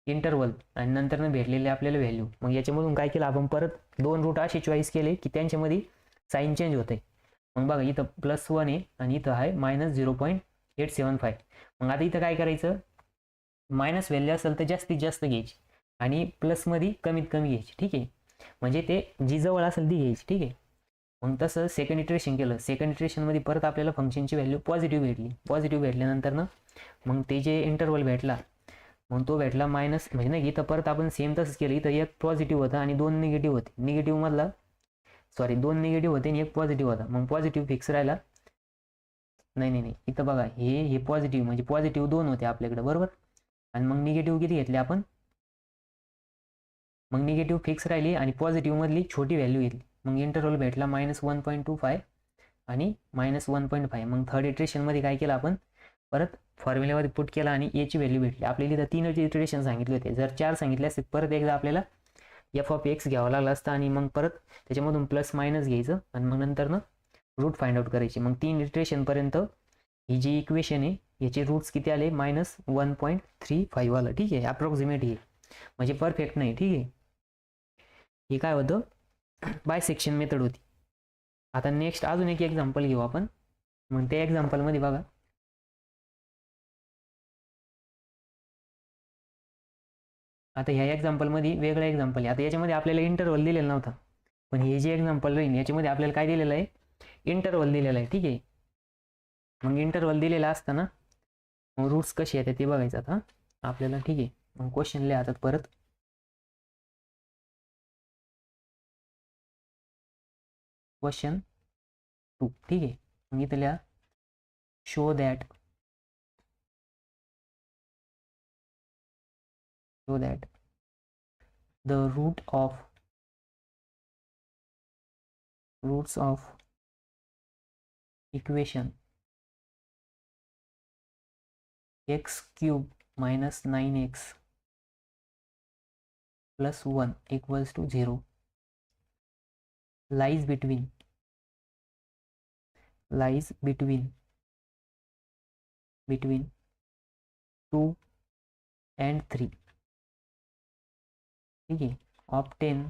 [SPEAKER 1] इंटरवल आणि नंतर भेटलेले आपल्याला व्हॅल्यू. मग याच्यामधून काय केलं, आपण परत 2 रूट असे चॉईस केले की त्यांच्यामध्ये साईन चेंज होते. मग बघा इथं +1 आहे आणि इथं आहे -0.875. मग आता इथं काय करायचं, मायनस व्हॅल्यू असेल तर जास्तीत जास्त घ्यायची आणि प्लसमध्ये कमीत कमी घ्यायची. ठीक आहे. म्हणजे ते जी जवळ असेल ती घ्यायची. ठीक आहे. मग तसं सेकंड इटरेशन केलं. सेकंड इटरेशनमध्ये परत आपल्याला फंक्शनची व्हॅल्यू पॉझिटिव्ह भेटली. पॉझिटिव्ह भेटल्यानंतर ना मग ते जे इंटरवल भेटला, मग तो भेटला मायनस, म्हणजे नाही इथं परत आपण सेम तसंच केलं. इथं एक पॉझिटिव्ह होता आणि 2 निगेटिव्ह होते. 2 निगेटिव्ह होते आणि एक पॉझिटिव्ह होता. मग पॉझिटिव्ह फिक्स राहिला. नाही इथं बघा हे पॉझिटिव्ह, म्हणजे पॉझिटिव्ह 2 होते आपल्याकडे, बरोबर. आणि मग निगेटिव्ह किती घेतले आपण, मग निगेटिव्ह फिक्स राहिली आणि पॉझिटिव्ह मधली छोटी व्हॅल्यू घेतली. मग इंटरवल भेटला -1.25 आणि -1.5. मग थर्ड इटरेशनमध्ये काय केलं, आपण परत फॉर्म्युल्यामध्ये पुट केला आणि याची व्हॅल्यू भेटली. आपल्याला इथं 3 इटरेशन सांगितले होते. जर 4 सांगितले असते परत एकदा आपल्याला f(x) घ्यावा लागला असता आणि मग परत त्याच्यामधून प्लस मायनस घ्यायचं आणि मग नंतर ना रूट फाइंड आउट करायची. मग 3 इटरेशनपर्यंत ही जी इक्वेशन आहे याचे रूट्स किती आले, -1.35 आलं. ठीक आहे. अप्रॉक्सिमेट आहे, म्हणजे परफेक्ट नाही. ठीक आहे. हे काय होतं, बायसेक्शन मेथड होती. आता नेक्स्ट अजून एक एक्झाम्पल घेऊ आपण. मग त्या एक्झाम्पलमध्ये बघा, आता ह्या एक्झाम्पलमध्ये वेगळा एक्झाम्पल आहे. आता याच्यामध्ये आपल्याला इंटरवल दिलेला नव्हता, पण हे जे एक्झाम्पल राहील याच्यामध्ये आपल्याला काय दिलेलं आहे, इंटरवल दिलेला आहे. ठीक आहे. मग इंटरवल दिलेला असताना मग रूट्स कसे आहेत ते बघायचं आता आपल्याला. ठीक आहे. मग क्वेश्चन लिहातात परत. क्वेश्चन 2. ठीक आहे. मग इथं लिहा, show that the roots of equation x³ - 9x + 1 = 0 lies between 2 and 3. ठीक आहे. obtain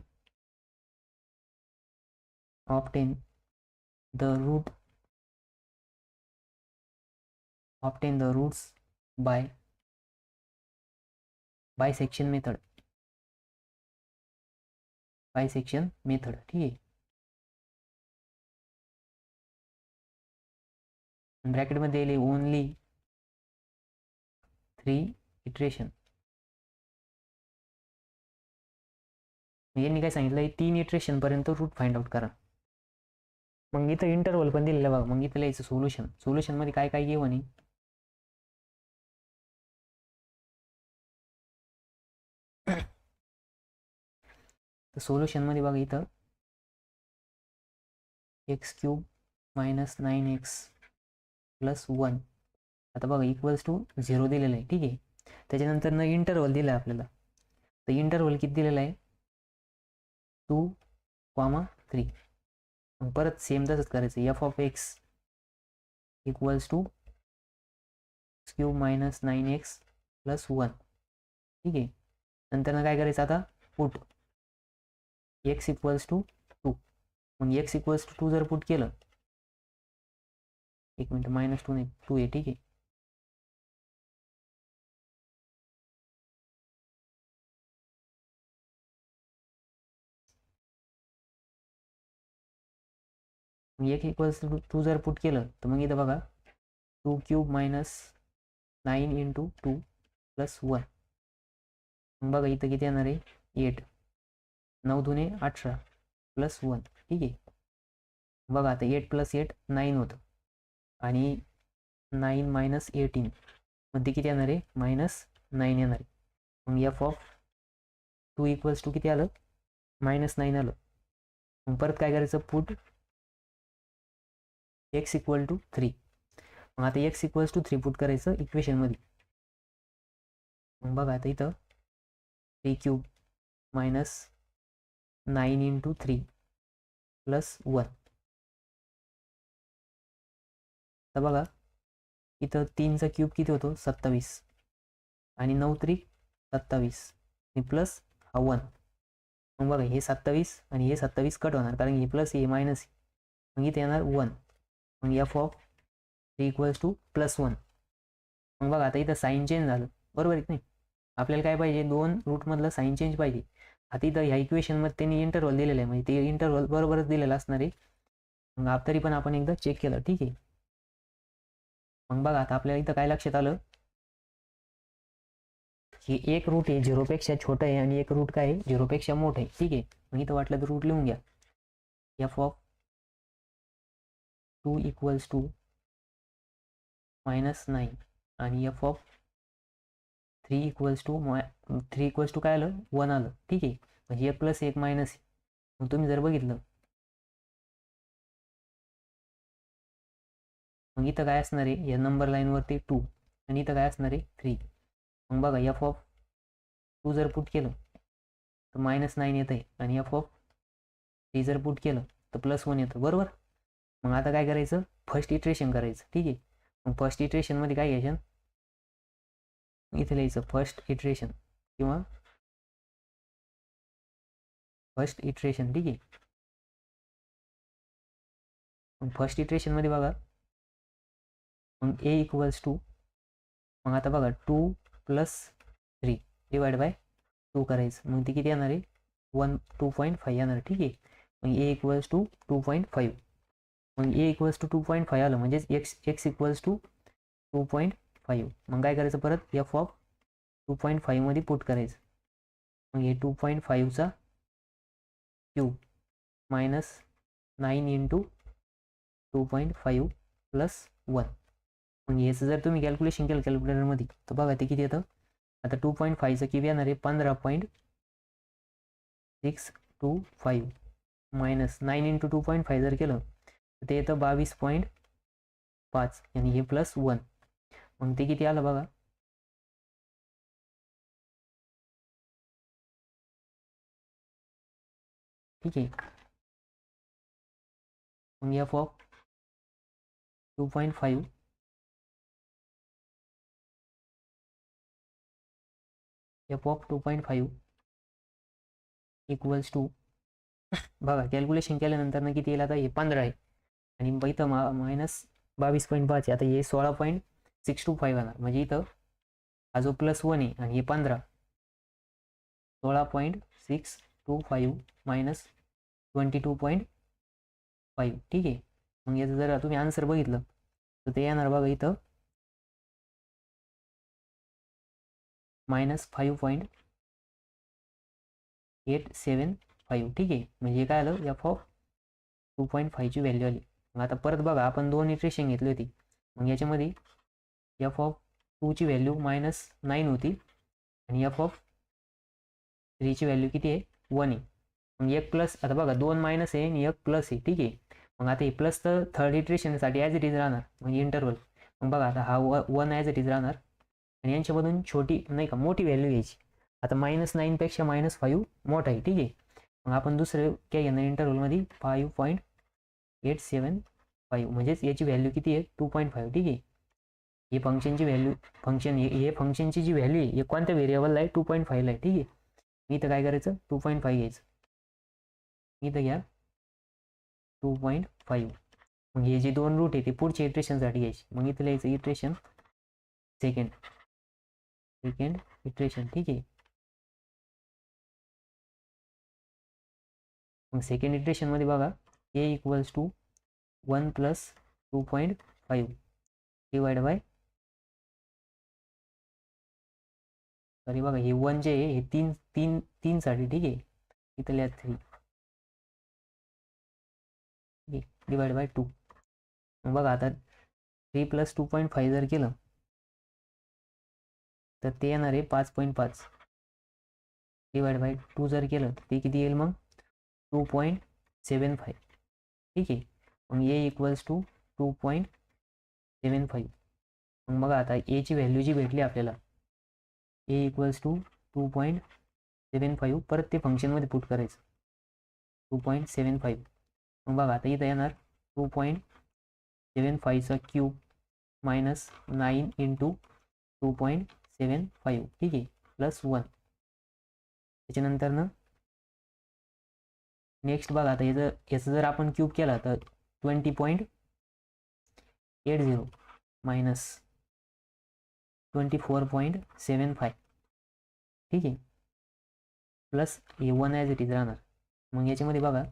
[SPEAKER 1] the roots by bisection method, bisection method, ठीक आहे. ब्रॅकेटमध्ये येईल ओनली 3 इटरेशन. यांनी काय सांगितलं, 3 इटरेशन पर्यंत रूट फाइंड आउट करा. मग इथं इंटरव्हल पण दिलेलं बघा. मग इथं लिहायचं सोल्युशन. सोल्युशन मध्ये काय काय घेऊ आणि तर सोल्युशन मध्ये बघा इथं x³ - 9x + 1 आता बघा इक्वल्स टू 0 दिलेलं आहे, ठीक आहे. त्याच्यानंतर न इंटरव्हल दिलं आहे आपल्याला. तर इंटरव्हल किती दिलेलं आहे, 2,3. मग परत सेम तसंच करायचं, f(x) equals to x³ - 9x + 1, ठीक आहे. नंतर काय करायचं आता, पुट x इक्वल्स टू 2. मग x इक्वल्स टू 2 जर पुट केलं, एक मिनिट, -2 नाही 2 आहे, ठीक आहे. एक इक्वल्स टू 2 जर पुट केलं तर मग इथं बघा 2³ - 9 × 2 + 1. मग बघा इथं किती येणार आहे, 8. 9 दुने 18 + 1, ठीक आहे. बघा आता 8 + 8 9 होतं आणि 9 - 18 मध्ये किती येणार आहे, -9 येणार आहे. मग f(2) इक्वल्स टू किती आलं, -9 आलं. मग परत काय करायचं, पुट x इक्वल टू 3. मग आता x इक्वल्स टू 3 पुट करायचं इक्वेशनमध्ये. मग बघा आता इथं 3³ - 9 × 3 + 1. तर बघा इथं 3चा क्यूब किती होतो, 27 आणि 9 × 3 = 27 आणि प्लस हा 1. मग बघा हे 27 आणि हे 27 कट होणार, कारण हे प्लस हे मायनस. मग इथे येणार 1. मग f(3) इक्वल्स टू +1. मग बघा आता इथं साईन चेंज झालं, बरोबर आहे नाही. आपल्याला काय पाहिजे, 2 रूटमधलं साईन चेंज पाहिजे. आता इथं ह्या इक्वेशनमध्ये त्यांनी इंटरव्हल दिलेलं आहे, म्हणजे ते इंटरव्हल बरोबरच दिलेलं असणार आहे. मग तरी पण आपण एकदा चेक केलं, ठीक आहे. मग बघा आता आपल्याला इथं काय लक्षात आलं, की एक रूट आहे 0 पेक्षा छोटं आहे आणि एक रूट काय आहे 0 पेक्षा मोठं आहे, ठीक आहे. मग इथं वाटलं तर रूट लिहून घ्या. f(2) इक्वल्स टू -9 आणि f(3) equals to 3 equals to काय आलं, 1 आलं, ठीक आहे. म्हणजे एक प्लस एक मायनस आहे. मग तुम्ही जर बघितलं, मग इथं काय असणार आहे, या नंबर लाईनवरती 2 आणि इथं काय असणार आहे, 3. मग बघा f(2) जर पुट केलं तर -9 येत आहे आणि f(3) जर पुट केलं तर +1 येतं, बरोबर. मग आता काय करायचं, फर्स्ट इटरेशन करायचं, ठीक आहे. मग फर्स्ट इटरेशनमध्ये काय घ्यायचं, इथे लिहायचं फर्स्ट इटरेशन किंवा फर्स्ट इटरेशन, ठीक आहे. मग फर्स्ट इटरेशनमध्ये बघा, मग a इक्वल्स टू, मग आता बघा 2 + 3 / 2 करायचं. मग ते किती येणार आहे, 2.5 येणार, ठीक आहे. मग a इक्वल्स टू 2.5. मग a इक्वल्स टू 2.5 आलं म्हणजेच x इक्वल्स टू 2.5. मग काय करायचं, परत f(2.5) मध्ये पुट करायचं. मग हे 2.5चा क्यूब -9 × 2.5 + 1. मग याचं जर तुम्ही कॅल्क्युलेशन केलं कॅल्क्युलेटरमध्ये तर बघा ते किती येतं. आता 2.5चा क्यूब येणार आहे 15.625 -9 × 2.5 जर केलं तर ते येतं 22.5 आणि हे +1. मग ते किती आलं बघा, ठीक आहे. मग f(2.5) इक्वल्स टू, बघा कॅल्क्युलेशन केल्यानंतर किती येईल, आता हे 15 आहे आणि इथं -22.5 आहे. आता हे 16.625 येणार, म्हणजे इथं हा जो +1 आहे आणि हे 15 16.625 मायनस 22.5. ठीक आहे. मग याचं जर तुम्ही आन्सर बघितलं तर ते येणार बघा इथं -5.875. ठीक आहे. म्हणजे काय आलं f(2.5) ची व्हॅल्यू आली. मग आता परत बघा आपण दोन इटरेशन घेतली होती. मग याच्यामध्ये f(2) ची व्हॅल्यू -9 होती आणि f(3) ची व्हॅल्यू किती आहे 1 आहे. मग एक प्लस, आता बघा 2 मायनस आहे आणि एक प्लस आहे. ठीक आहे. मग आता हे प्लस तर थर्ड इटरेशनसाठी ॲज इट इज राहणार म्हणजे इंटरवल. मग बघा आता हा 1 ॲज इट इज राहणार आणि यांच्यामधून छोटी नाही का मोठी व्हॅल्यू घ्यायची. आता -9 पेक्षा -5 मोठा आहे. ठीक आहे. मग आपण दुसरं काय घेणार इंटरवलमध्ये 5.875 म्हणजेच याची व्हॅल्यू किती आहे 2.5. ठीक आहे. ही फंक्शनची व्हॅल्यू हे फंक्शनची जी व्हॅल्यू आहे हे कोणत्या व्हेरिएबलला आहे 2.5 आहे. ठीक आहे. मी इथं काय करायचं 2.5 घ्यायचं. इथं घ्या 2.5. मग हे जे दोन रूट आहे ते पुढच्या इटरेशनसाठी घ्यायचे. मग इथं लिहायचं इटरेशन सेकंड इटरेशन. ठीक आहे. मग सेकंड इटरेशनमध्ये बघा a equals to 1 plus 2.5 divide by, sorry बघा हे 1 जे आहे हे 3 साठी. ठीक आहे. इथं लिहा 3 डिवाइड बाय 2. मग बघा आता 3 प्लस 2.5 जर केलं तर ते येणार आहे 5.5 डिवाइड बाय 2 जर केलं तर ते किती येईल मग 2.75. ठीक आहे. मग a इक्वल्स टू 2.75. मग बघा आता a ची व्हॅल्यू जी भेटली आपल्याला a इक्वल्स टू 2.75 परत ते फंक्शनमध्ये पुट करायचं 2.75. मग बघा आता इथं येणार 2.75चा क्यूब मायनस 9 इंटू 2.75. ठीक आहे. प्लस 1. त्याच्यानंतर ना नेक्स्ट बघा आता याचं जर आपण क्यूब केला तर 20.80 मायनस 24.75. ठीक आहे. प्लस हे 1 ॲज इट इज राहणार. मग याच्यामध्ये बघा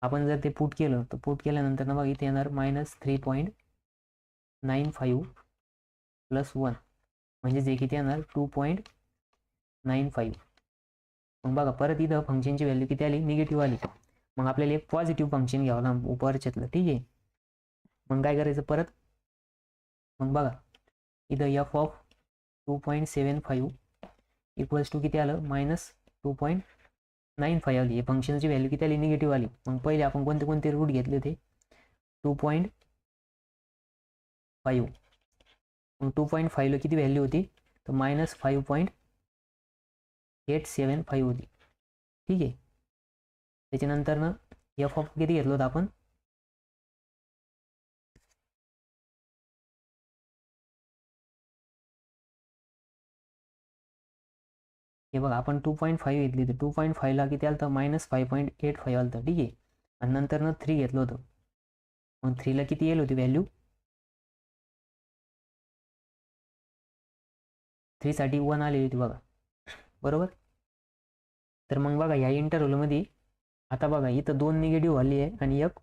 [SPEAKER 1] आपण जर ते पुट केलं तर पुट केल्यानंतर ना बघा इथे येणार -3.95 प्लस 1 म्हणजे जे किती येणार 2.95. मग बघा परत इथं फंक्शनची व्हॅल्यू किती आली निगेटिव्ह आली. मग आपल्याला एक पॉझिटिव्ह फंक्शन घ्यावं लागतं उपरच्यातलं. ठीक आहे. मग काय करायचं परत, मग बघा इथं f(2.75) इक्वल्स टू किती आलं -2.95 आली. हे फंक्शनची व्हॅल्यू किती आली निगेटिव्ह आली. मग पहिले आपण कोणते रूट घेतले होते 2.5. मग 2.5 ला किती व्हॅल्यू होती तर -5.875 होती. ठीक आहे. त्याच्यानंतर ना f किती घेतलं होतं आपण हे बघा आपण 2.5 घेतली तर 2.5 ला किती आलं तर -5.85 आलं तर. ठीक आहे. आणि नंतर ना 3 घेतलं होतं. मग 3 ला किती येईल होती व्हॅल्यू 3 साठी 1 आली होती बघा. बरोबर. तर मग बघा या इंटरव्हलमध्ये आता बघा इथं 2 निगेटिव्ह आली आहे आणि एक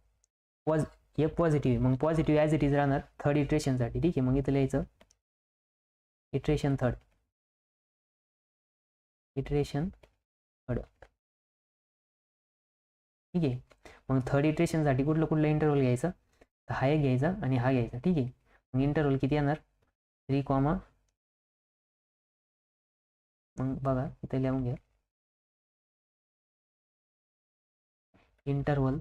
[SPEAKER 1] पॉझिटिव्ह आहे. मग पॉझिटिव्ह ॲज इट इज राहणार थर्ड इटरेशनसाठी. ठीक आहे. मग इथं लिहायचं इटरेशन थर्ड. ठीक आहे. मग थर्ड इटरेशनसाठी कुठलं इंटरव्हल घ्यायचं तर हा एक घ्यायचा आणि हा घ्यायचा. ठीक आहे. मग इंटरव्हल किती येणार 3, मग बघा इथे लिहून घ्या इंटरव्हल.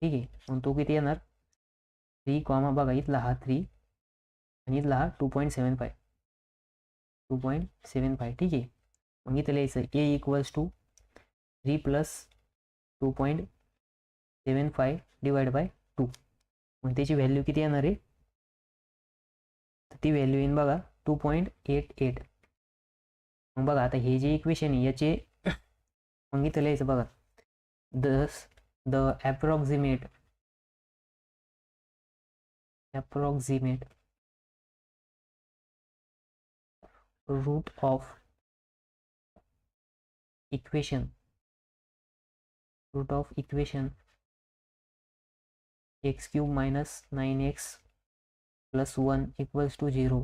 [SPEAKER 1] ठीक आहे. मग तो किती येणार 3, बघा इथला हा 3 आणि इथला हा 2.75. ठीक आहे. मग इथं लिहायचं a equals to 3 plus 2.75 divide by 2. मग त्याची व्हॅल्यू किती येणार आहे तर ती व्हॅल्यू येईन बघा 2.88. मग बघा आता हे जे इक्वेशन आहे याचे मग इथं लिहायचं बघा the approximate root of equation x cube minus 9x plus 1 equals to 0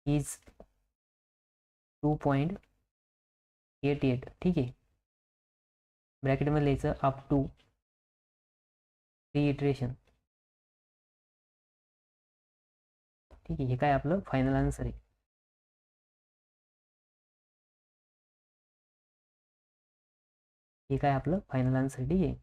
[SPEAKER 1] is 2.88. ठीक आहे, ब्रॅकेटमध्ये लिहायचं अप टू 3 इटरेशन. ठीक आहे, हे काय आपलं फायनल आन्सर आहे. हे काय आपलं फायनल आन्सर. ठीक आहे,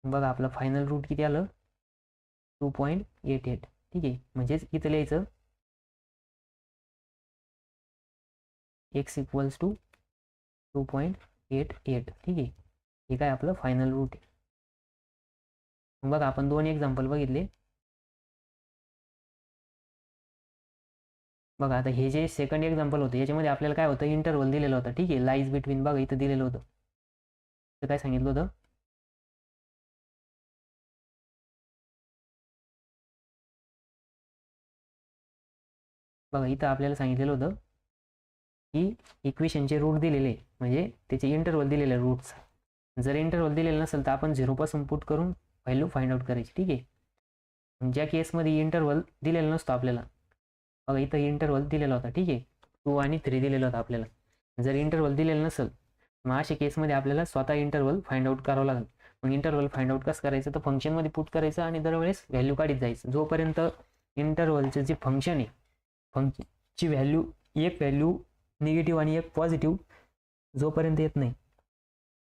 [SPEAKER 1] बघा आपलं फायनल रूट किती आलं, 2.88. ठीक आहे, म्हणजेच इथं लिहायचं x इक्वल्स टू 2.88. ठीक आहे, हे काय आपलं फायनल रूट आहे. बघा आपण 2 एक्झाम्पल बघितले. बघा आता हे जे सेकंड एक्झाम्पल होतं याच्यामध्ये आपल्याला काय होतं, इंटरव्हल दिलेलं होतं. ठीक आहे, लाईज बिटवीन बघा इथं दिलेलं होतं. तर काय सांगितलं होतं, बघा इथं आपल्याला सांगितलेलं होतं की इक्वेशनचे रूट दिलेले, म्हणजे त्याचे इंटरव्हल दिलेले रूट्स. जर इंटरव्हल दिलेलं नसेल तर आपण 0 पासून पुट करून व्हॅल्यू फाइंड आउट करायची. ठीक आहे, ज्या केसमध्ये इंटरव्हल दिलेला नसतो आपल्याला, बघा इथं इंटरव्हल दिलेला होता. ठीक आहे, 2 आणि 3 दिलेलं होतं आपल्याला. जर इंटरव्हल दिलेलं नसेल मग अशा केसमध्ये आपल्याला स्वतः इंटरव्हल फाइंड आउट करावं लागेल. मग इंटरव्हल फाइंड आउट कसं करायचं, तर फंक्शनमध्ये पुट करायचं आणि दरवेळेस व्हॅल्यू काढत जायचं. जोपर्यंत इंटरव्हलचे जे फंक्शन आहे, फंक्शनची व्हॅल्यू, एक व्हॅल्यू निगेटिव्ह आणि एक पॉझिटिव्ह जोपर्यंत येत नाही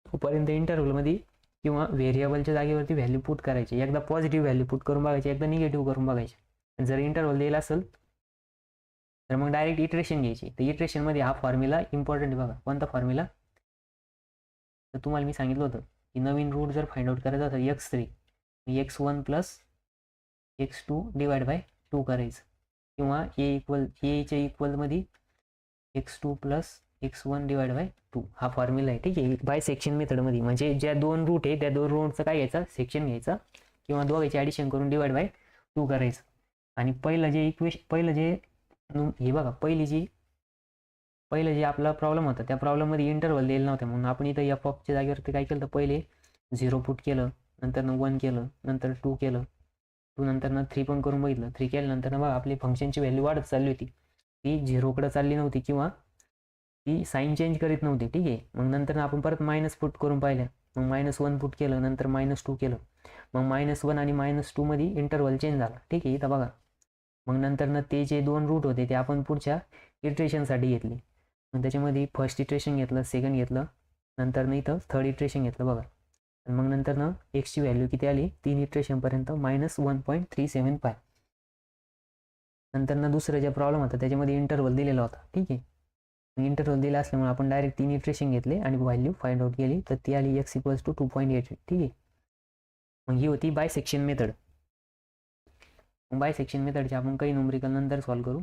[SPEAKER 1] तोपर्यंत इंटरव्हलमध्ये किंवा व्हेरिएबलच्या जागेवरती व्हॅल्यू पुट करायची. एकदा पॉझिटिव्ह व्हॅल्यू पुट करून बघायची, एकदा निगेटिव्ह करून बघायची. जर इंटरव्हल दिला असेल तर मग डायरेक्ट इटरेशन घ्यायची. तर इटरेशनमध्ये हा फॉर्म्युला इम्पॉर्टंट आहे. बघा कोणता फॉर्म्युला, तर तुम्हाला मी सांगितलं होतं की नवीन रूट जर फाइंड आउट करायचा असेल x3, x1 plus x2 divide by 2 करायचं, किंवा च्या इक्वलमध्ये x2 plus x1 divide by 2 हा फॉर्म्युला आहे. ठीक आहे, बाय सेक्शन मेथडमध्ये, म्हणजे ज्या 2 रूट आहे त्या 2 रूटचं काय घ्यायचं, सेक्शन घ्यायचं किंवा दोघांचे ॲडिशन करून डिवाइड बाय 2 करायचं. आणि पहिलं जे हे बघा पहिलं जे आपला प्रॉब्लेम होता त्या प्रॉब्लेममध्ये इंटरव्हल दिलेला नव्हता, म्हणून आपण इथं एफ ऑफच्या जागेवरती काय केलं, तर पहिले 0 पुट केलं, नंतर 1 केलं, नंतर 2 केलं, 2 नंतर 3 पण करून बघितलं. 3 केल्यानंतर बघा आपली फंक्शनची व्हॅल्यू वाढत चालली होती, ती 0कडे चालली नव्हती किंवा ती साईन चेंज करीत नव्हती. ठीक आहे, मग नंतर आपण परत मायनस पुट करून पाहिलं, मग -1 पुट केलं, नंतर -2 केलं, मग -1 आणि -2 मध्ये इंटरव्हल चेंज झाला. ठीक आहे, इथं बघा मग नंतर ते जे 2 रूट होते ते आपण पुढच्या इटरेशनसाठी घेतले. मग त्याच्यामध्ये फर्स्ट इटरेशन घेतलं, सेकंड घेतलं, नंतर इथं थर्ड इटरेशन घेतलं. बघा मग नंतर एक्सची व्हॅल्यू किती आली, 3 इटरेशनपर्यंत -1.375. नंतर दुसरं जे प्रॉब्लेम होता त्याच्यामध्ये इंटरव्हल दिलेला होता. ठीक आहे, इंटरव्हल दिला असल्यामुळे आपण डायरेक्ट 3 इटरेशन घेतले आणि व्हॅल्यू फाइंड आउट केली, तर ती आली x इक्वल्स टू 2.88. ठीक आहे, मग ही होती by section method. By section मेथडचे आपण काही न्यूमेरिकल नंतर सॉल्व्ह करू.